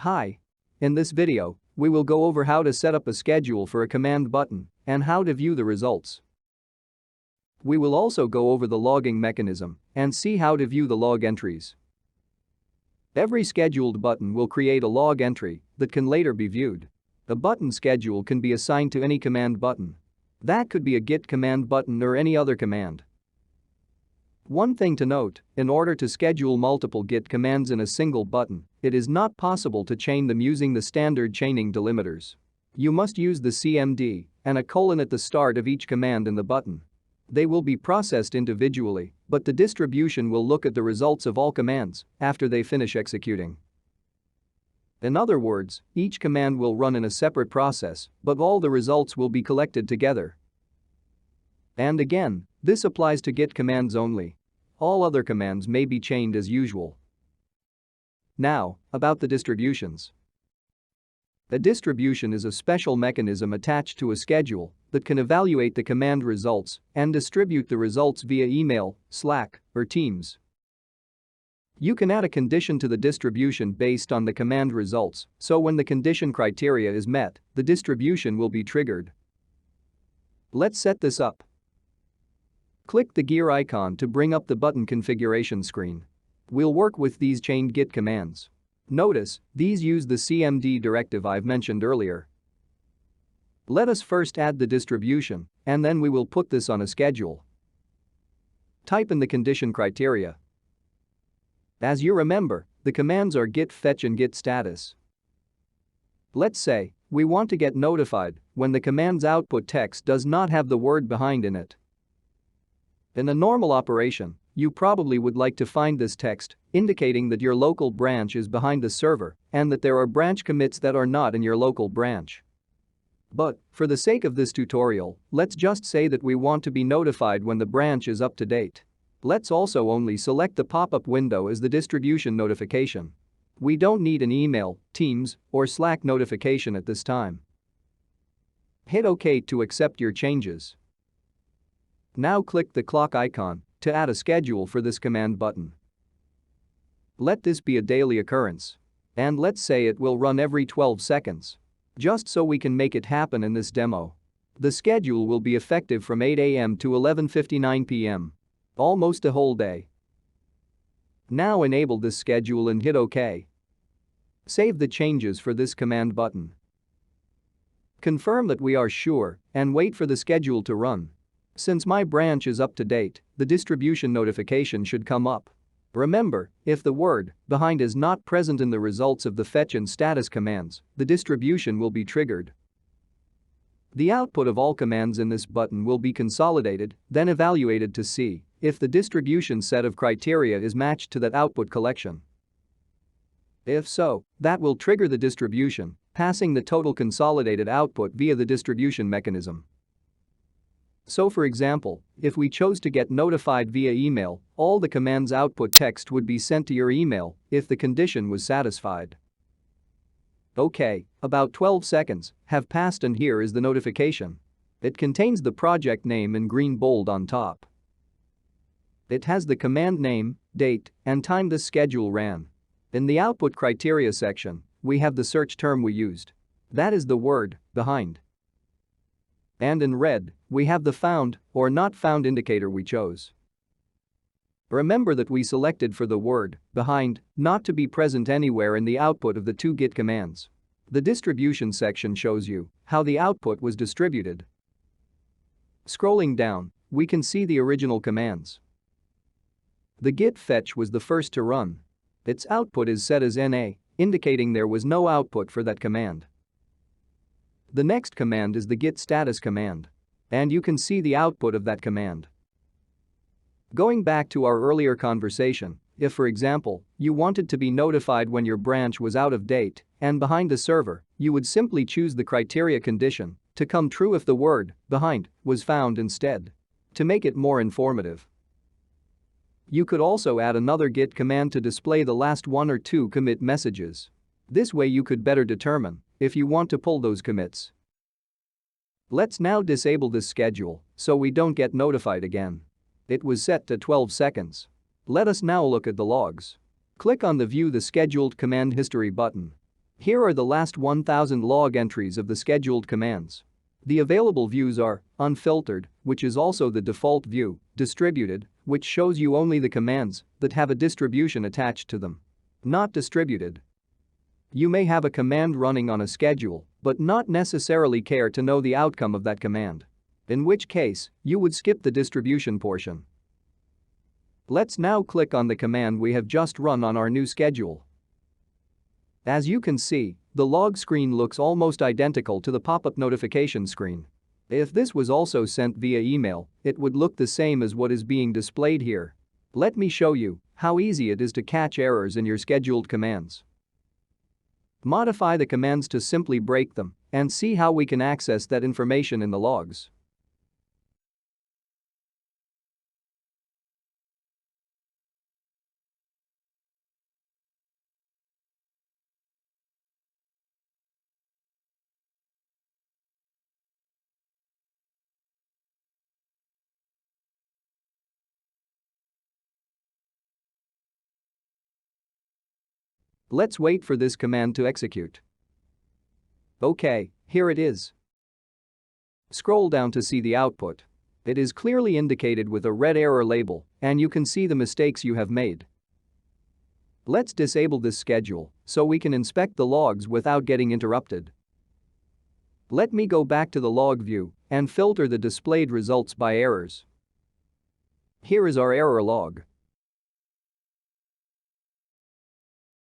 Hi. In this video, we will go over how to set up a schedule for a command button and how to view the results. We will also go over the logging mechanism and see how to view the log entries. Every scheduled button will create a log entry that can later be viewed. A button schedule can be assigned to any command button. That could be a Git command button or any other command. One thing to note, in order to schedule multiple Git commands in a single button, it is not possible to chain them using the standard chaining delimiters. You must use the CMD and a colon at the start of each command in the button. They will be processed individually, but the distribution will look at the results of all commands after they finish executing. In other words, each command will run in a separate process, but all the results will be collected together. And again, this applies to Git commands only. All other commands may be chained as usual. Now, about the distributions. A distribution is a special mechanism attached to a schedule that can evaluate the command results and distribute the results via email, Slack, or Teams. You can add a condition to the distribution based on the command results, so when the condition criteria is met, the distribution will be triggered. Let's set this up. Click the gear icon to bring up the button configuration screen. We'll work with these chained Git commands. Notice, these use the CMD directive I've mentioned earlier. Let us first add the distribution, and then we will put this on a schedule. Type in the condition criteria. As you remember, the commands are git fetch and git status. Let's say we want to get notified when the command's output text does not have the word behind in it. In a normal operation, you probably would like to find this text indicating that your local branch is behind the server and that there are branch commits that are not in your local branch. But, for the sake of this tutorial, let's just say that we want to be notified when the branch is up to date. Let's also only select the pop-up window as the distribution notification. We don't need an email, Teams, or Slack notification at this time. Hit OK to accept your changes. Now click the clock icon to add a schedule for this command button. Let this be a daily occurrence. And let's say it will run every 12 seconds. Just so we can make it happen in this demo. The schedule will be effective from 8 a.m. to 11:59 p.m. Almost a whole day. Now enable this schedule and hit OK. Save the changes for this command button. Confirm that we are sure and wait for the schedule to run. Since my branch is up to date, the distribution notification should come up. Remember, if the word behind is not present in the results of the fetch and status commands, the distribution will be triggered. The output of all commands in this button will be consolidated, then evaluated to see if the distribution set of criteria is matched to that output collection. If so, that will trigger the distribution, passing the total consolidated output via the distribution mechanism. So for example, if we chose to get notified via email, all the command's output text would be sent to your email if the condition was satisfied. OK, about 12 seconds have passed and here is the notification. It contains the project name in green bold on top. It has the command name, date, and time the schedule ran. In the output criteria section, we have the search term we used. That is the word behind. And in red, we have the found or not found indicator we chose. Remember that we selected for the word behind not to be present anywhere in the output of the two Git commands. The distribution section shows you how the output was distributed. Scrolling down, we can see the original commands. The git fetch was the first to run. Its output is set as NA, indicating there was no output for that command. The next command is the Git Status Command. And you can see the output of that command. Going back to our earlier conversation, if for example, you wanted to be notified when your branch was out of date and behind the server, you would simply choose the criteria condition to come true if the word behind was found instead. To make it more informative, you could also add another Git command to display the last one or two commit messages. This way you could better determine if you want to pull those commits. Let's now disable this schedule so we don't get notified again. It was set to 12 seconds. Let us now look at the logs. Click on the View the Scheduled Command History button. Here are the last 1000 log entries of the scheduled commands. The available views are unfiltered, which is also the default view, distributed, which shows you only the commands that have a distribution attached to them. Not distributed. You may have a command running on a schedule, but not necessarily care to know the outcome of that command. In which case, you would skip the distribution portion. Let's now click on the command we have just run on our new schedule. As you can see, the log screen looks almost identical to the pop-up notification screen. If this was also sent via email, it would look the same as what is being displayed here. Let me show you how easy it is to catch errors in your scheduled commands. Modify the commands to simply break them and see how we can access that information in the logs. Let's wait for this command to execute. Okay, here it is. Scroll down to see the output. It is clearly indicated with a red error label, and you can see the mistakes you have made. Let's disable this schedule so we can inspect the logs without getting interrupted. Let me go back to the log view and filter the displayed results by errors. Here is our error log.